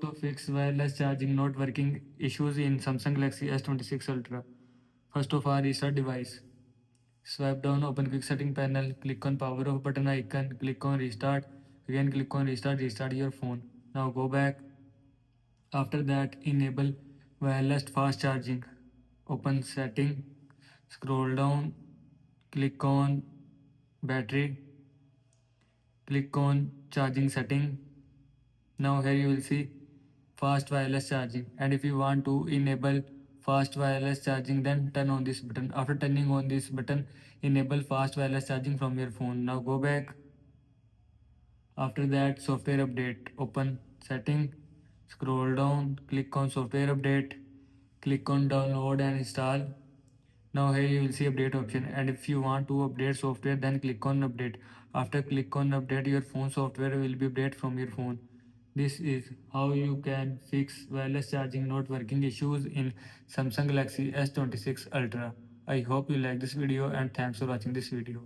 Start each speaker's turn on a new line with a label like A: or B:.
A: To fix wireless charging not working issues in Samsung Galaxy S26 Ultra. First of all, restart device. Swipe down, open quick setting panel, click on power off button icon, click on restart, again click on restart, restart your phone. Now go back. After that, enable wireless fast charging. Open setting, scroll down, click on battery, click on charging setting. Now here you will see fast wireless charging, and if you want to enable fast wireless charging, then turn on this button. After turning on this button, enable fast wireless charging from your phone. Now go back. After that, software update. Open setting, scroll down, click on software update, click on download and install. Now here you will see update option, and if you want to update software, then click on update. After click on update, your phone software will be updated from your phone. This is how you can fix wireless charging not working issues in Samsung Galaxy S26 Ultra. I hope you like this video and thanks for watching this video.